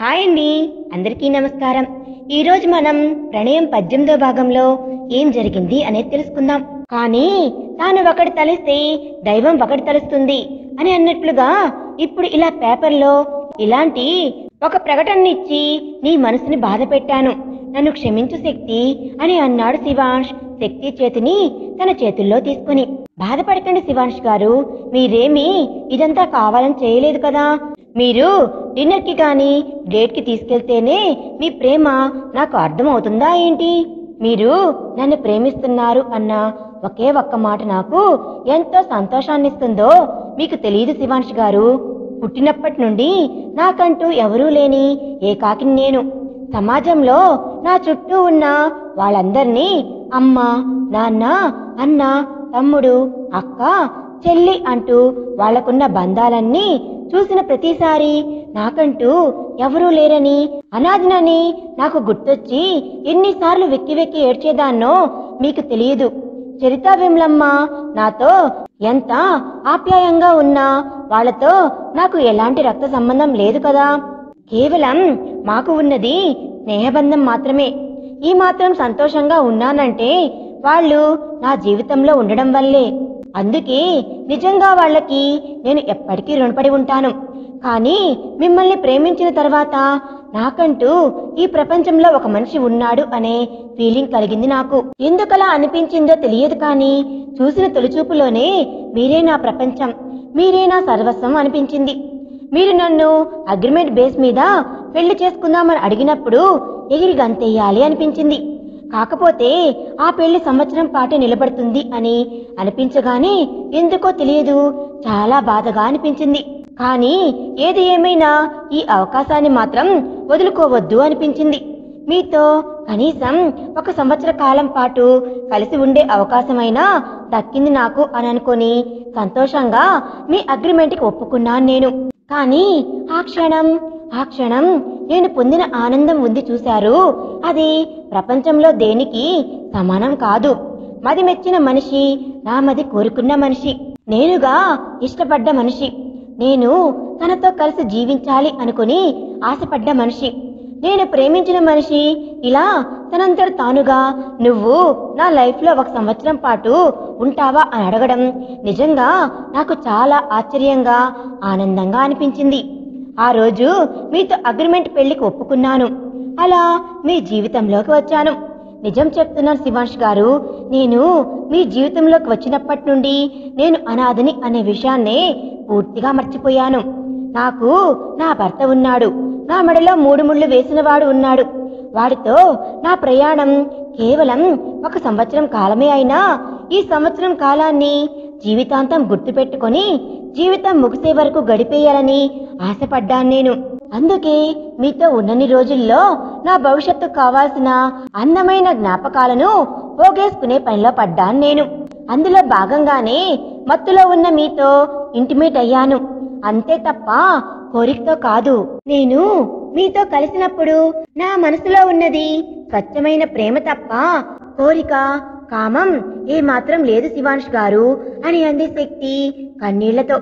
Hi అండి, అందరికీ నమస్కారం. ఈరోజు మనం ప్రణయం 18వ భాగంలో ఏం జరిగింది అనేది తెలుసుకుందాం. కానీ తాను ఒకటి తలిస్తే దైవం ఒకటి తలుస్తుంది అని అన్నట్లుగా ఇప్పుడు ఇలా పేపర్లో ఇలాంటి ఒక ప్రకటననిచ్చి నీ మనసుని బాధ పెట్టాను, నన్ను క్షమించు శక్తి అని అన్నాడు శివాంష్ శక్తి చేతిని తన చేతుల్లో తీసుకుని. బాధపడకండి శివాంష్ గారు, మీరేమీ ఇదంతా కావాలని చేయలేదు కదా. మీరు డిన్నర్కి కానీ డేట్కి తీసుకెళ్తేనే మీ ప్రేమ నాకు అర్థమవుతుందా ఏంటి? మీరు నన్ను ప్రేమిస్తున్నారు అన్న ఒకే ఒక్క మాట నాకు ఎంతో సంతోషాన్నిస్తుందో మీకు తెలియదు శివాంష్ గారు. పుట్టినప్పటి నుండి నాకంటూ ఎవరూ లేని ఏకాకిని నేను. సమాజంలో నా చుట్టూ ఉన్న వాళ్ళందరినీ అమ్మ, నాన్న, అన్న, తమ్ముడు, అక్క, చెల్లి అంటూ వాళ్లకున్న బంధాలన్నీ చూసిన ప్రతిసారి నాకంటూ ఎవరూ లేరని, అనాథనని నాకు గుర్తొచ్చి ఎన్నిసార్లు వెక్కి వెక్కి ఏడ్చేదాన్నో మీకు తెలియదు. చరితా విమలమ్మ నాతో ఎంత ఆప్యాయంగా ఉన్నా వాళ్లతో నాకు ఎలాంటి రక్త సంబంధం లేదు కదా. కేవలం మాకు ఉన్నది స్నేహబంధం మాత్రమే. ఈ మాత్రం సంతోషంగా ఉన్నానంటే వాళ్ళు నా జీవితంలో ఉండడం వల్లే. అందుకే నిజంగా వాళ్ళకి నేను ఎప్పటికీ రుణపడి ఉంటాను. కానీ మిమ్మల్ని ప్రేమించిన తర్వాత నాకంటూ ఈ ప్రపంచంలో ఒక మనిషి ఉన్నాడు అనే ఫీలింగ్ కలిగింది నాకు. ఎందుకలా అనిపించిందో తెలియదు, కానీ చూసిన తొలిచూపులోనే మీరే నా ప్రపంచం, మీరే నా సర్వస్వం అనిపించింది. మీరు నన్ను అగ్రిమెంట్ బేస్ మీద పెళ్లి చేసుకుందామని అడిగినప్పుడు ఎగిరి గంతెయ్యాలి అనిపించింది. కాకపోతే ఆ పెళ్లి సంవత్సరం పాటే నిలబడుతుంది అని అనిపించగానే ఎందుకో తెలియదు చాలా బాధగా అనిపించింది. కానీ ఏది ఏమైనా ఈ అవకాశాన్ని మాత్రం వదులుకోవద్దు అనిపించింది. మీతో కనీసం 1 సంవత్సర కాలం పాటు కలిసి ఉండే అవకాశమైనా దక్కింది నాకు అని అనుకొని సంతోషంగా మీ అగ్రిమెంట్కి ఒప్పుకున్నాను నేను. కానీ ఆ క్షణం నేను పొందిన ఆనందం ఉంది చూశారు, అది ప్రపంచంలో దేనికి సమానం కాదు. మది మెచ్చిన మనిషి, నా మది కోరుకున్న మనిషి, నేనుగా ఇష్టపడ్డ మనిషి, నేను తనతో కలిసి జీవించాలి అనుకుని ఆశపడ్డ మనిషి, నేను ప్రేమించిన మనిషి ఇలా తనంతట తానుగా నువ్వు నా లైఫ్లో 1 సంవత్సరం పాటు ఉంటావా అని అడగడం నిజంగా నాకు చాలా ఆశ్చర్యంగా, ఆనందంగా అనిపించింది. ఆ రోజు మీతో అగ్రిమెంట్ పెళ్లికి ఒప్పుకున్నాను. అలా మీ జీవితంలోకి వచ్చాను. నిజం చెప్తున్నాను శివాంష్ గారు, నేను మీ జీవితంలోకి వచ్చినప్పటి నుండి నేను అనాథని అనే విషయాన్నే పూర్తిగా మర్చిపోయాను. నాకు నా భర్త ఉన్నాడు, నా మెడలో 3 ముళ్ళు వేసినవాడు ఉన్నాడు. వాడితో నా ప్రయాణం కేవలం 1 సంవత్సరం కాలమే అయినా ఈ సంవత్సరం కాలాన్ని జీవితాంతం గుర్తుపెట్టుకొని జీవితం ముగిసే వరకు గడిపేయాలని ఆశపడ్డాను నేను. అందుకే మీతో ఉన్నన్ని రోజుల్లో నా భవిష్యత్తు కావాల్సిన అందమైన జ్ఞాపకాలను పోగేసుకునే పనిలో పడ్డాను నేను. అందులో భాగంగానే మత్తులో ఉన్న మీతో ఇంటిమేట్ అయ్యాను, అంతే తప్ప కోరికతో కాదు. నేను మీతో కలిసినప్పుడు నా మనసులో ఉన్నది స్వచ్ఛమైన ప్రేమ తప్ప కోరిక, కామం ఏమాత్రం లేదు శివాంష్ గారు అని అంది శక్తి కన్నీళ్లతో.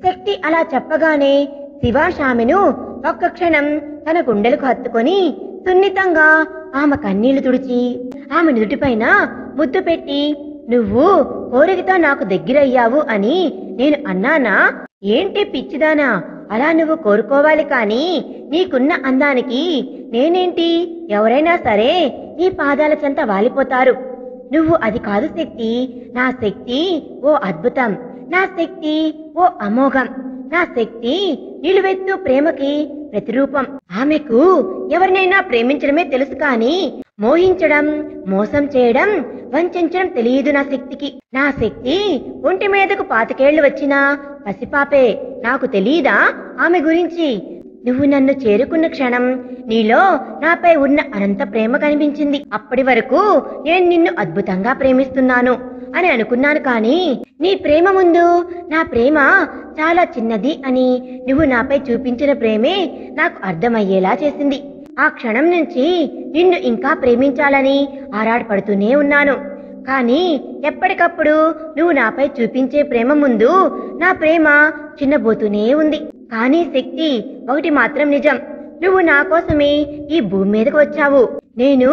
శక్తి అలా చెప్పగానే శివాంష్ ఆమెను ఒక్క క్షణం తన గుండెలకు హత్తుకొని సున్నితంగా ఆమె కన్నీళ్లు తుడిచి ఆమె నుదుటిపైన ముద్దు పెట్టి, నువ్వు కోరికతో నాకు దగ్గరయ్యావు అని నేను అన్నానా ఏంటి పిచ్చిదానా? అలా నువ్వు కోరుకోవాలి, కానీ నీకున్న అందానికి నేనేంటి? ఎవరైనా సరే నీ పాదాల చెంత వాలిపోతారు. నువ్వు అది కాదు శక్తి. నా శక్తి ఓ అద్భుతం, నా శక్తి ఓ అమోఘం, నా శక్తి నిలువెత్తు ప్రేమకి ప్రతిరూపం. ఆమెకు ఎవరినైనా ప్రేమించడమే తెలుసు, కానీ మోహించడం, మోసం చేయడం, వంచడం తెలియదు నా శక్తికి. నా శక్తి ఒంటి మీదకు 25 ఏళ్లు వచ్చినా పసిపాపే. నాకు తెలీదా ఆమె గురించి? నువ్వు నన్ను చేరుకున్న క్షణం నీలో నాపై ఉన్న అనంత ప్రేమ కనిపించింది. అప్పటి వరకు నేను నిన్ను అద్భుతంగా ప్రేమిస్తున్నాను అని అనుకున్నాను, కానీ నీ ప్రేమ ముందు నా ప్రేమ చాలా చిన్నది అని నువ్వు నాపై చూపించిన ప్రేమే నాకు అర్థమయ్యేలా చేసింది. ఆ క్షణం నుంచి నిన్ను ఇంకా ప్రేమించాలని ఆరాటపడుతూనే ఉన్నాను. కానీ ఎప్పటికప్పుడు నువ్వు నాపై చూపించే ప్రేమ ముందు నా ప్రేమ చిన్నబోతూనే ఉంది. కానీ శక్తి, ఒకటి మాత్రం నిజం, నువ్వు నా కోసమే ఈ భూమి మీదకు వచ్చావు. నేను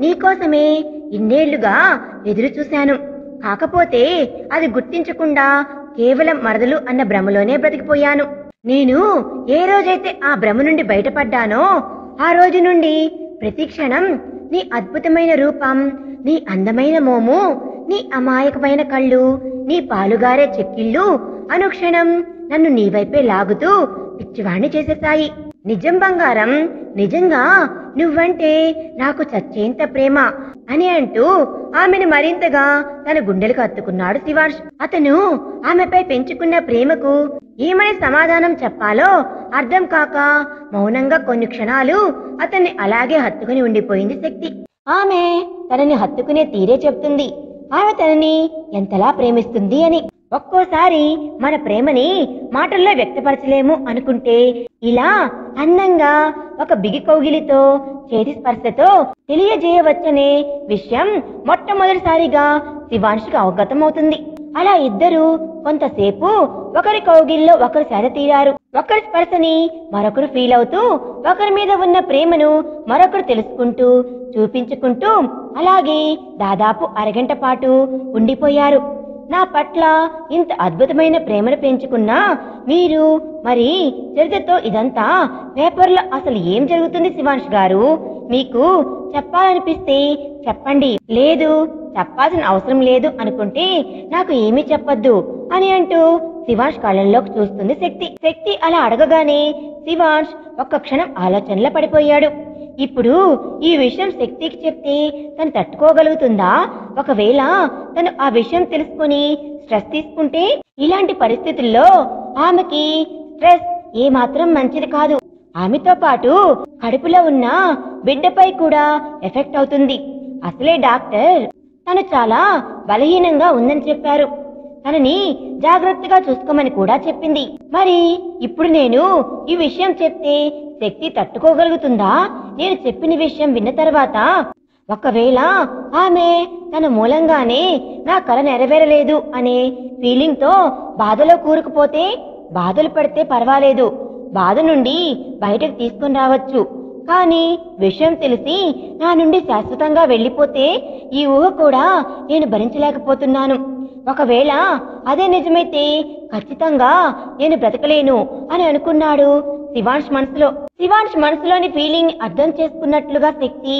నీకోసమే ఇన్నేళ్లుగా ఎదురు చూశాను. కాకపోతే అది గుర్తించకుండా కేవలం మరదలు అన్న భ్రమలోనే బ్రతికిపోయాను. నేను ఏ రోజైతే ఆ భ్రమ నుండి బయటపడ్డానో ఆ రోజు నుండి ప్రతి క్షణం నీ అద్భుతమైన రూపం, నీ అందమైన మోము, నీ అమాయకమైన కళ్ళు, నీ పాలుగారే చెక్కిళ్ళు అనుక్షణం నన్ను నీ వైపే లాగుతూ పిచ్చివాణ్ణి చేసేశాయి. నిజం బంగారం, నిజంగా నువ్వంటే నాకు చచ్చేంత ప్రేమ అని అంటూ ఆమెను మరింతగా తన గుండెలకు హత్తుకున్నాడు శివాంష్. అతను ఆమెపై పెంచుకున్న ప్రేమకు ఏమని సమాధానం చెప్పాలో అర్థం కాక మౌనంగా కొన్ని క్షణాలు అతన్ని అలాగే హత్తుకుని ఉండిపోయింది శక్తి. ఆమె తనని హత్తుకునే తీరే చెప్తుంది ఆమె తనని ఎంతలా ప్రేమిస్తుంది అని. ఒక్కోసారి మన ప్రేమని మాటల్లో వ్యక్తపరచలేము అనుకుంటే ఇలా అందంగా ఒక బిగి కౌగిలితో, చేతి స్పర్శతో తెలియజేయవచ్చనే విషయం మొట్టమొదటిసారిగా శివాంష్కి అవగతమవుతుంది. అలా ఇద్దరు కొంతసేపు ఒకరి కౌగిల్లో ఒకరు సేద తీరారు. ఒకరి స్పర్శని మరొకరు ఫీల్ అవుతూ, ఒకరి మీద ఉన్న ప్రేమను మరొకరు తెలుసుకుంటూ, చూపించుకుంటూ అలాగే దాదాపు అరగంట పాటు ఉండిపోయారు. నా పట్ల ఇంత అద్భుతమైన ప్రేమను పెంచుకున్నా మీరు మరి చరిత్రతో ఇదంతా పేపర్లో అసలు ఏం జరుగుతుంది శివాంష్ గారు? మీకు చెప్పాలనిపిస్తే చెప్పండి, లేదు చెప్పాల్సిన అవసరం లేదు అనుకుంటే నాకు ఏమీ చెప్పొద్దు అని అంటూ శివాంష్ కళ్ళల్లోకి చూస్తుంది శక్తి. శక్తి అలా అడగగానే శివాంష్ ఒక్క క్షణం ఆలోచనలో పడిపోయాడు. ఇప్పుడు ఈ విషయం శక్తికి చెప్తే తను తట్టుకోగలుగుతుందా? ఒకవేళ తను ఆ విషయం తెలుసుకుని స్ట్రెస్ తీసుకుంటే ఇలాంటి పరిస్థితుల్లో ఆమెకి స్ట్రెస్ ఏమాత్రం మంచిది కాదు. ఆమెతో పాటు కడుపులో ఉన్న బిడ్డపై కూడా ఎఫెక్ట్ అవుతుంది. అసలే డాక్టర్ తను చాలా బలహీనంగా ఉందని చెప్పారు. తనని జాగ్రత్తగా చూసుకోమని కూడా చెప్పింది. మరి ఇప్పుడు నేను ఈ విషయం చెప్తే శక్తి తట్టుకోగలుగుతుందా? నేను చెప్పిన విషయం విన్న తర్వాత ఒకవేళ ఆమె తన మూలంగానే నా కల నెరవేరలేదు అనే ఫీలింగ్ తో బాధలో కూరుకుపోతే, బాధలు పడితే పర్వాలేదు, బాధ నుండి బయటకు తీసుకుని రావచ్చు. కానీ విషయం తెలిసి నా నుండి శాశ్వతంగా వెళ్ళిపోతే ఈ ఊహ కూడా నేను భరించలేకపోతున్నాను. ఒకవేళ అదే నిజమైతే ఖచ్చితంగా నేను బ్రతకలేను అని అనుకున్నాడు శివాంష్ మనసులో. శివాంష్ మనసులోని ఫీలింగ్ అర్థం చేసుకున్నట్లుగా శక్తి,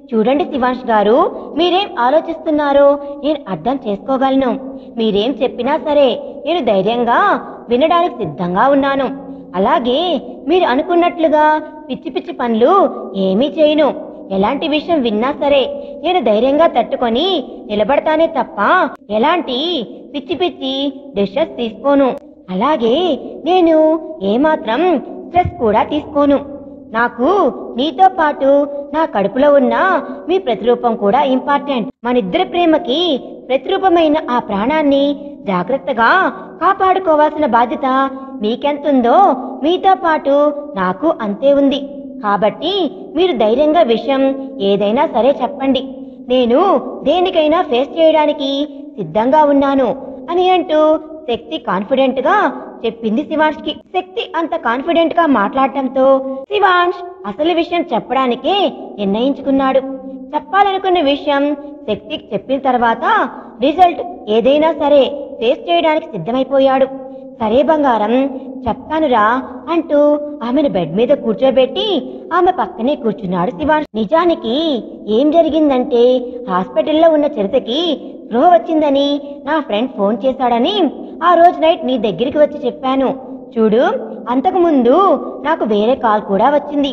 చూడండి శివాంష్ గారు, మీరేం ఆలోచిస్తున్నారో నేను అర్థం చేసుకోగలను. మీరేం చెప్పినా సరే నేను ధైర్యంగా వినడానికి సిద్ధంగా ఉన్నాను. అలాగే మీరు అనుకున్నట్లుగా పిచ్చి పిచ్చి పనులు ఏమీ చేయను. ఎలాంటి విషయం విన్నా సరే నేను ధైర్యంగా తట్టుకొని నిలబడతానే తప్ప ఎలాంటి పిచ్చి పిచ్చి డిసిషన్స్ తీసుకోను. అలాగే నేను ఏమాత్రం స్ట్రెస్ కూడా తీసుకోను. నాకు నీతో పాటు నా కడుపులో ఉన్న మీ ప్రతిరూపం కూడా ఇంపార్టెంట్. మనిద్దరి ప్రేమకి ప్రతిరూపమైన ఆ ప్రాణాన్ని జాగ్రత్తగా కాపాడుకోవాల్సిన బాధ్యత మీకెంతుందో మీతో పాటు నాకు అంతే ఉంది. కాబట్టి మీరు ధైర్యంగా విషయం ఏదైనా సరే చెప్పండి. నేను దేనికైనా ఫేస్ చేయడానికి సిద్ధంగా ఉన్నాను అని అంటూ శక్తి కాన్ఫిడెంట్ గా చెప్పింది శివాంష్ కి. శక్తి అంత కాన్ఫిడెంట్ గా మాట్లాడటంతో శివాంష్ అసలు విషయం చెప్పడానికే నిర్ణయించుకున్నాడు. చెప్పాలనుకున్న విషయం శక్తికి చెప్పిన తర్వాత రిజల్ట్ ఏదైనా సరే ఫేస్ చేయడానికి సిద్ధమైపోయాడు. సరే బంగారం, చెప్తానురా అంటూ ఆమెను బెడ్ మీద కూర్చోబెట్టి ఆమె పక్కనే కూర్చున్నాడు శివాంష్. నిజానికి ఏం జరిగిందంటే, హాస్పిటల్లో ఉన్న చరితకి స్పృహ వచ్చిందని నా ఫ్రెండ్ ఫోన్ చేశాడని ఆ రోజు నైట్ నీ దగ్గరికి వచ్చి చెప్పాను. చూడు, అంతకుముందు నాకు వేరే కాల్ కూడా వచ్చింది.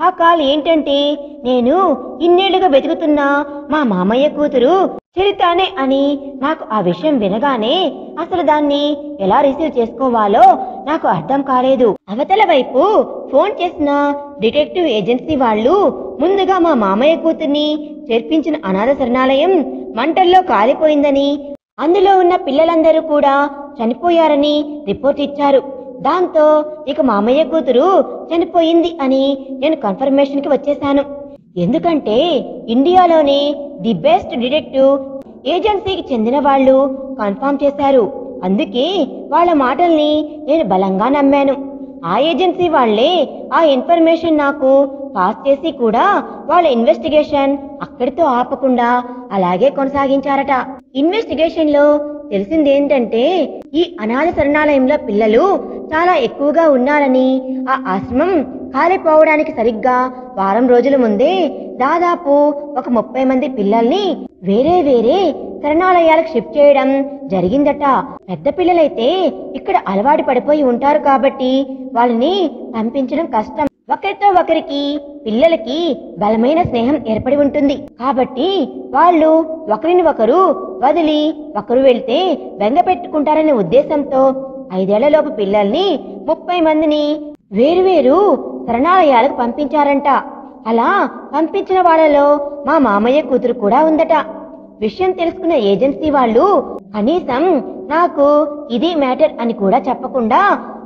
ఆ కాల్ ఏంటంటే, నేను ఇన్నేళ్లుగా వెతుకుతున్న మా మామయ్య కూతురు చరితానే అని. నాకు ఆ విషయం వినగానే అసలు దాన్ని ఎలా రిసీవ్ చేసుకోవాలో నాకు అర్థం కాలేదు. అవతల వైపు ఫోన్ చేసిన డిటెక్టివ్ ఏజెన్సీ వాళ్ళు ముందుగా మా మామయ్య కూతుర్ని చేర్పించిన అనాథ శరణాలయం మంటల్లో కాలిపోయిందని, అందులో ఉన్న పిల్లలందరూ కూడా చనిపోయారని రిపోర్ట్ ఇచ్చారు. దాంతో ఇక మామయ్య కూతురు చనిపోయింది అని నేను కన్ఫర్మేషన్కి వచ్చేశాను. ఎందుకంటే ఇండియాలోనే ది బెస్ట్ డిటెక్టివ్ ఏజెన్సీకి చెందిన వాళ్ళు కన్ఫర్మ్ చేశారు. అందుకే వాళ్ళ మాటల్ని నేను బలంగా నమ్మాను. ఆ ఏజెన్సీ వాళ్లే ఆ ఇన్ఫర్మేషన్ నాకు పాస్ చేసి కూడా వాళ్ళ ఇన్వెస్టిగేషన్ అక్కడితో ఆపకుండా అలాగే కొనసాగించారట. ఇన్వెస్టిగేషన్ లో తెలిసిందేంటంటే ఈ అనాథ శరణాలయంలో పిల్లలు చాలా ఎక్కువగా ఉన్నారని, ఆ ఆశ్రమం కాలిపోవడానికి సరిగ్గా వారం రోజుల ముందే దాదాపు ఒక 30 మంది పిల్లల్ని వేరే వేరే శరణాలయాలకు షిఫ్ట్ చేయడం జరిగిందట. పెద్ద పిల్లలైతే ఇక్కడ అలవాటు పడిపోయి ఉంటారు కాబట్టి వాళ్ళని పంపించడం కష్టం. ఒకరితో ఒకరికి పిల్లలకి బలమైన స్నేహం ఏర్పడి ఉంటుంది కాబట్టి వాళ్ళు ఒకరిని ఒకరు వదిలి ఒకరు వెళ్తే బెంగ పెట్టుకుంటారనే ఉద్దేశంతో 5 ఏళ్లలోపు పిల్లల్ని 30 మందిని వేరువేరు శరణాలయాలకు పంపించారంట. అలా పంపించిన వాళ్ళలో మా మామయ్య కూతురు కూడా ఉందట. విషయం తెలుసుకున్న ఏజెన్సీ వాళ్ళు కనీసం నాకు ఇది మ్యాటర్ అని కూడా చెప్పకుండా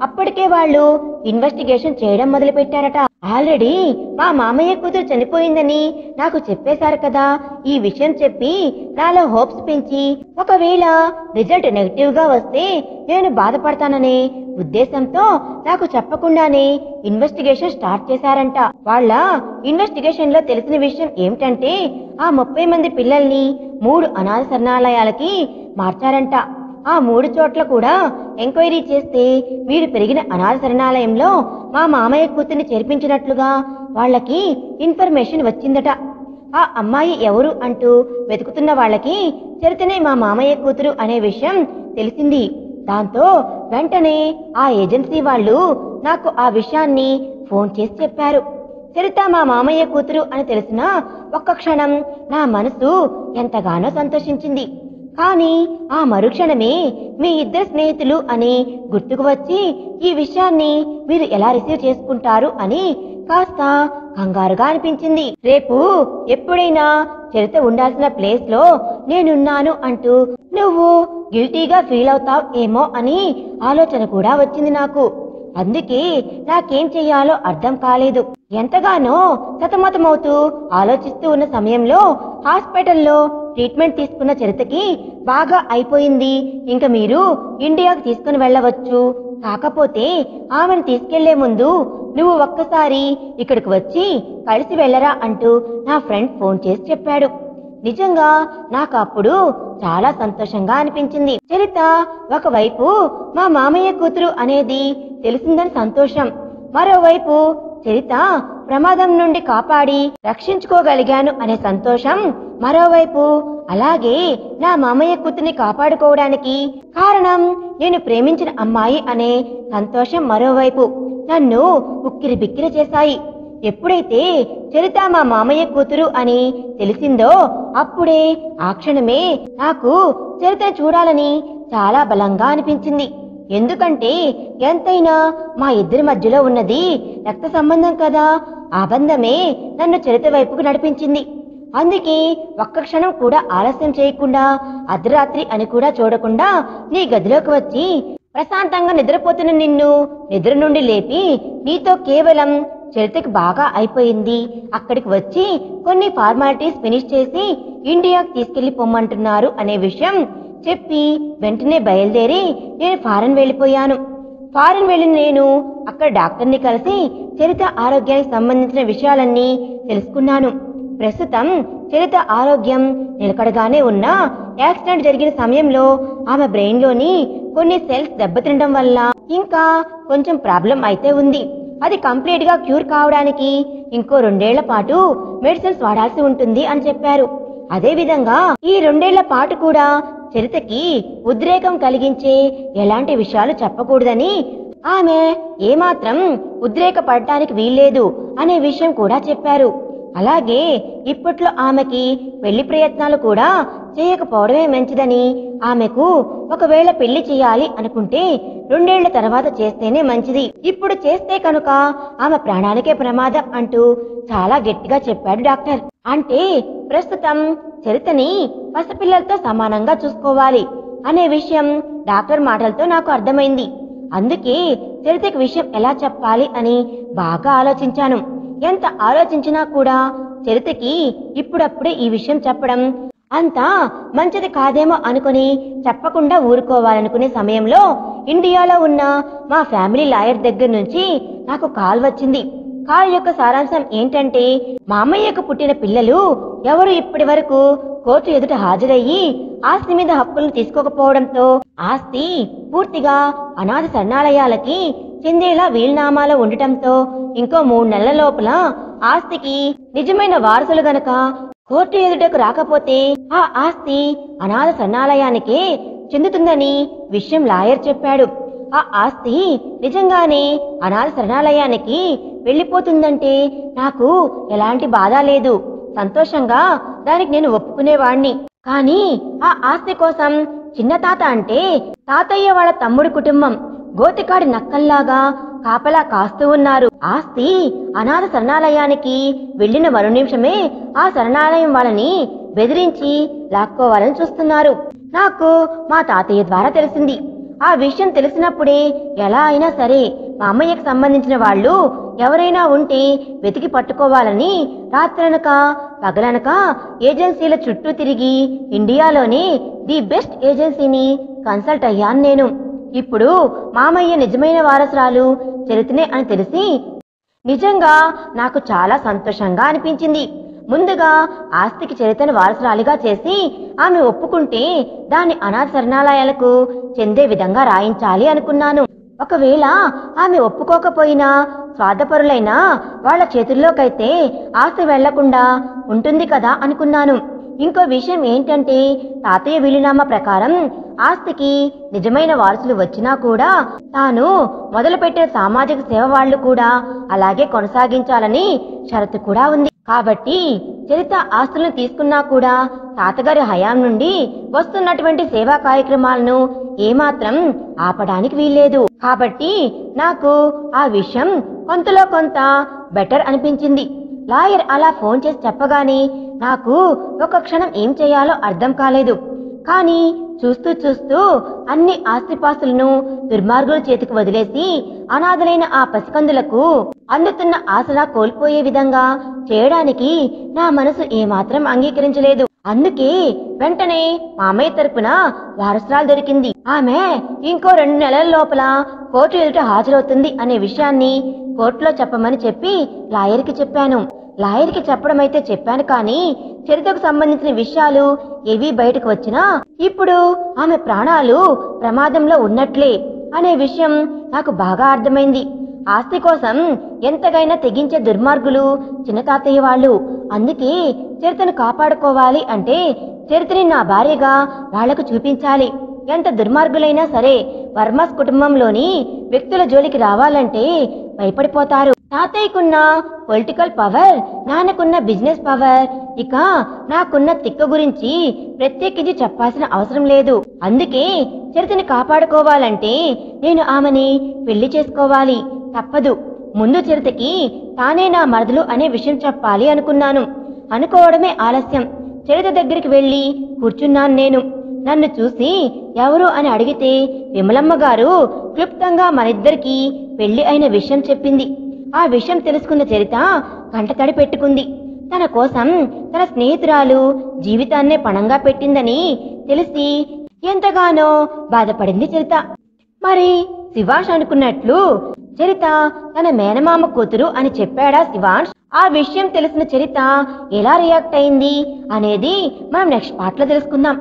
అప్పటికే వాళ్ళు ఇన్వెస్టిగేషన్ చేయడం మొదలు పెట్టారట. ఆల్రెడీ మా మామయ్య కూతురు చనిపోయిందని నాకు చెప్పేశారు కదా. ఈ విషయం చెప్పి నాలో హోప్స్ పెంచి ఒకవేళ రిజల్ట్ నెగటివ్ గా వస్తే నేను బాధపడతాననే ఉద్దేశంతో నాకు చెప్పకుండానే ఇన్వెస్టిగేషన్ స్టార్ట్ చేశారంట. వాళ్ళ ఇన్వెస్టిగేషన్ లో తెలిసిన విషయం ఏమిటంటే ఆ 30 మంది పిల్లల్ని 3 అనాథ శరణాలయాలకి మార్చారంట. ఆ 3 చోట్ల కూడా ఎంక్వైరీ చేస్తే వీరు పెరిగిన అనాథ శరణాలయంలో మా మామయ్య కూతుర్ని చేర్పించినట్లుగా వాళ్ళకి ఇన్ఫర్మేషన్ వచ్చిందట. ఆ అమ్మాయి ఎవరు అంటూ వెతుకుతున్న వాళ్ళకి చరితనే మా మామయ్య కూతురు అనే విషయం తెలిసింది. దాంతో వెంటనే ఆ ఏజెన్సీ వాళ్ళు నాకు ఆ విషయాన్ని ఫోన్ చేసి చెప్పారు. చరిత మా మామయ్య కూతురు అని తెలిసిన ఒక్క క్షణం నా మనసు ఎంతగానో సంతోషించింది. కానీ ఆ మరుక్షణమే మీ ఇద్దరు స్నేహితులు అని గుర్తుకు వచ్చి ఈ విషయాన్ని మీరు ఎలా రిసీవ్ చేసుకుంటారు అని కాస్త కంగారుగా అనిపించింది. రేపు ఎప్పుడైనా చరిత ఉండాల్సిన ప్లేస్ లో నేనున్నాను అంటూ నువ్వు గిల్టీగా ఫీల్ అవుతావు ఏమో అని ఆలోచన కూడా వచ్చింది నాకు. అందుకే నాకేం చెయ్యాలో అర్థం కాలేదు. ఎంతగానో సతమతమవుతూ ఆలోచిస్తూ ఉన్న సమయంలో హాస్పిటల్లో ట్రీట్మెంట్ తీసుకున్న చరితకి బాగా అయిపోయింది, ఇంకా మీరు ఇండియాకు తీసుకుని వెళ్ళవచ్చు, కాకపోతే ఆమెను తీసుకెళ్లే ముందు నువ్వు ఒక్కసారి ఇక్కడికి వచ్చి కలిసి వెళ్ళరా అంటూ నా ఫ్రెండ్ ఫోన్ చేసి చెప్పాడు. నిజంగా నాకు అప్పుడు చాలా సంతోషంగా అనిపించింది. చరిత ఒకవైపు మా మామయ్య కూతురు అనేది తెలిసిందని సంతోషం, మరోవైపు చరిత ప్రమాదం నుండి కాపాడి రక్షించుకోగలిగాను అనే సంతోషం మరోవైపు, అలాగే నా మామయ్య కూతుర్ని కాపాడుకోవడానికి కారణం నేను ప్రేమించిన అమ్మాయి అనే సంతోషం మరోవైపు నన్ను ఉక్కిరి బిక్కిరి చేశాయి. ఎప్పుడైతే చరిత మా మామయ్య కూతురు అని తెలిసిందో అప్పుడే ఆ క్షణమే నాకు చరితను చూడాలని చాలా బలంగా అనిపించింది. ఎందుకంటే ఎంతైనా మా ఇద్దరి మధ్యలో ఉన్నది రక్త సంబంధం కదా. ఆ బంధమే నన్ను చరిత వైపుకు నడిపించింది. అందుకే ఒక్క క్షణం కూడా ఆలస్యం చేయకుండా అర్ధరాత్రి అని కూడా చూడకుండా నీ గదిలోకి వచ్చి ప్రశాంతంగా నిద్రపోతున్న నిన్ను నిద్ర నుండి లేపి నీతో కేవలం చరితకి బాగా అయిపోయింది, అక్కడికి వచ్చి కొన్ని ఫార్మాలిటీస్ ఫినిష్ చేసి ఇండియాకి తీసుకెళ్లి పొమ్మంటున్నారు అనే విషయం చెప్పి వెంటనే బయలుదేరి నేను ఫారెన్ వెళ్ళిపోయాను. ఫారెన్ వెళ్ళిన నేను అక్కడ డాక్టర్ని కలిసి చరిత ఆరోగ్యానికి సంబంధించిన విషయాలన్నీ తెలుసుకున్నాను. ప్రస్తుతం చరిత ఆరోగ్యం నిలకడగానే ఉన్నా యాక్సిడెంట్ జరిగిన సమయంలో ఆమె బ్రెయిన్ లోని కొన్ని సెల్స్ దెబ్బతినడం వల్ల ఇంకా కొంచెం ప్రాబ్లం అయితే ఉంది. అది కంప్లీట్ గా క్యూర్ కావడానికి ఇంకో 2 ఏళ్ల పాటు మెడిసిన్స్ వాడాల్సి ఉంటుంది అని చెప్పారు. అదే విధంగా ఈ 2 ఏళ్ల పాటు కూడా చరితకి ఉద్రేకం కలిగించే ఎలాంటి విషయాలు చెప్పకూడదని, ఆమె ఏమాత్రం ఉద్రేకపడటానికి వీల్లేదు అనే విషయం కూడా చెప్పారు. అలాగే ఇప్పట్లో ఆమెకి పెళ్లి ప్రయత్నాలు కూడా చేయకపోవడమే మంచిదని, ఆమెకు ఒకవేళ పెళ్లి చేయాలి అనుకుంటే 2 ఏళ్ల తర్వాత చేస్తేనే మంచిది, ఇప్పుడు చేస్తే కనుక ఆమె ప్రాణానికే ప్రమాదం అంటూ చాలా గట్టిగా చెప్పాడు డాక్టర్. అంటే ప్రస్తుతం చరితని పసిపిల్లలతో సమానంగా చూసుకోవాలి అనే విషయం డాక్టర్ మాటలతో నాకు అర్థమైంది. అందుకే చరితకి విషయం ఎలా చెప్పాలి అని బాగా ఆలోచించాను. ఎంత ఆలోచించినా కూడా చరితకి ఇప్పుడప్పుడే ఈ విషయం చెప్పడం అంతా మంచిది కాదేమో అనుకుని చెప్పకుండా ఊరుకోవాలనుకునే సమయంలో ఇండియాలో ఉన్న మా ఫ్యామిలీ లాయర్ దగ్గర నుంచి నాకు కాల్ వచ్చింది. కాల్ యొక్క సారాంశం ఏంటంటే, మామయ్యకు పుట్టిన పిల్లలు ఎవరు ఇప్పటి వరకు కోర్టు ఎదుట హాజరయ్యి ఆస్తి మీద హక్కులను తీసుకోకపోవడంతో ఆస్తి పూర్తిగా అనాథ శరణాలయాలకి చెందేలా వీలునామాలో ఉండటంతో ఇంకో 3 నెలల లోపల ఆస్తికి నిజమైన వారసులు గనక కోర్టు ఎదుటకు రాకపోతే ఆ ఆస్తి అనాథ శరణాలయానికే చెందుతుందని విషయం లాయర్ చెప్పాడు. ఆ ఆస్తి నిజంగానే అనాథ శరణాలయానికి వెళ్ళిపోతుందంటే నాకు ఎలాంటి బాధ లేదు. సంతోషంగా దానికి నేను ఒప్పుకునేవాణ్ణి. కానీ ఆ ఆస్తి కోసం చిన్న తాత అంటే తాతయ్య వాళ్ళ తమ్ముడి కుటుంబం గోతికాడి నక్కల్లాగా కాపలా కాస్తూ ఉన్నారు. ఆస్తి అనాథ శరణాలయానికి వెళ్లిన మరో నిమిషమే ఆ శరణాలయం వాళ్ళని బెదిరించి లాక్కోవాలని చూస్తున్నారు. నాకు మా తాతయ్య ద్వారా తెలిసింది. ఆ విషయం తెలిసినప్పుడే ఎలా అయినా సరే మా అమ్మయ్యకు సంబంధించిన వాళ్ళు ఎవరైనా ఉంటే వెతికి పట్టుకోవాలని రాత్రనక పగలనక ఏజెన్సీల చుట్టూ తిరిగి ఇండియాలోనే ది బెస్ట్ ఏజెన్సీని కన్సల్ట్ అయ్యాను నేను. ఇప్పుడు మామయ్య నిజమైన వారసురాలు చరితనే అని తెలిసి నిజంగా నాకు చాలా సంతోషంగా అనిపించింది. ముందుగా ఆస్తికి చరితను వారసురాలిగా చేసి ఆమె ఒప్పుకుంటే దాన్ని అనాథ శరణాలయాలకు చెందే విధంగా రాయించాలి అనుకున్నాను. ఒకవేళ ఆమె ఒప్పుకోకపోయినా స్వార్థపరులైన వాళ్ల చేతుల్లోకైతే ఆస్తి వెళ్లకుండా ఉంటుంది కదా అనుకున్నాను. ఇంకో విషయం ఏంటంటే, తాతయ్య వీలునామా ప్రకారం ఆస్తికి నిజమైన వారసులు వచ్చినా కూడా తాను మొదలుపెట్టిన సామాజిక సేవ వాళ్లు కూడా అలాగే కొనసాగించాలని షరతు కూడా ఉంది. కాబట్టి చరిత ఆస్తులను తీసుకున్నా కూడా తాతగారి హయాం నుండి వస్తున్నటువంటి సేవా కార్యక్రమాలను ఏమాత్రం ఆపడానికి వీల్లేదు. కాబట్టి నాకు ఆ విషయం కొంతలో కొంత బెటర్ అనిపించింది. లాయర్ అలా ఫోన్ చేసి చెప్పగానే నాకు ఒక క్షణం ఏం చేయాలో అర్థం కాలేదు. కానీ చూస్తూ చూస్తూ అన్ని ఆస్తిపాస్తులను దుర్మార్గుల చేతికి వదిలేసి అనాథలైన ఆ పసికందులకు అందుతున్న ఆసరా కోల్పోయే విధంగా చేయడానికి నా మనసు ఏమాత్రం అంగీకరించలేదు. అందుకే వెంటనే మామయ్య తరపున వారసురాలు దొరికింది. ఆమె ఇంకో 2 నెలల లోపల కోర్టు ఎదుట హాజరవుతుంది అనే విషయాన్ని కోర్టులో చెప్పమని చెప్పి లాయర్కి చెప్పాను. లాయర్కి చెప్పడం అయితే చెప్పాను, కానీ చరితకు సంబంధించిన విషయాలు ఏవీ బయటకు వచ్చినా ఇప్పుడు ఆమె ప్రాణాలు ప్రమాదంలో ఉన్నట్లే అనే విషయం నాకు బాగా అర్థమైంది. ఆస్తి కోసం ఎంతగైనా తెగించే దుర్మార్గులు చిన్న తాతయ్య వాళ్ళు. అందుకే చరితను కాపాడుకోవాలి అంటే చరితని నా భార్యగా వాళ్లకు చూపించాలి. ఎంత దుర్మార్గులైనా సరే వర్మస్ కుటుంబంలోని వ్యక్తుల జోలికి రావాలంటే భయపడిపోతారు. తాతయ్యకున్న పొలిటికల్ పవర్, నాన్నకున్న బిజినెస్ పవర్, ఇక నాకున్న తిక్క గురించి ప్రత్యేకించి చెప్పాల్సిన అవసరం లేదు. అందుకే చరితని కాపాడుకోవాలంటే నేను ఆమెని పెళ్లి చేసుకోవాలి, తప్పదు. ముందు చరితకి తానే నా మరదలు అనే విషయం చెప్పాలి అనుకున్నాను. అనుకోవడమే ఆలస్యం. చరిత దగ్గరికి వెళ్లి కూర్చున్నాను నేను. నన్ను చూసి ఎవరు అని అడిగితే విమలమ్మ గారు క్లుప్తంగా మనిద్దరికి పెళ్లి అయిన విషయం చెప్పింది. ఆ విషయం తెలుసుకున్న చరిత కంటతడి పెట్టుకుంది. తన కోసం తన స్నేహితురాలు జీవితాన్నే పణంగా పెట్టిందని తెలిసి ఎంతగానో బాధపడింది చరిత. మరి శివాంష్ అనుకున్నట్లు చరిత తన మేనమామ కూతురు అని చెప్పాడా శివాంష్? ఆ విషయం తెలిసిన చరిత ఎలా రియాక్ట్ అయింది అనేది మనం నెక్స్ట్ పార్ట్ లో తెలుసుకుందాం.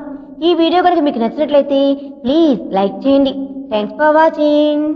ఈ వీడియో కనుక మీకు నచ్చినట్లయితే ప్లీజ్ లైక్ చేయండి. Thanks for watching.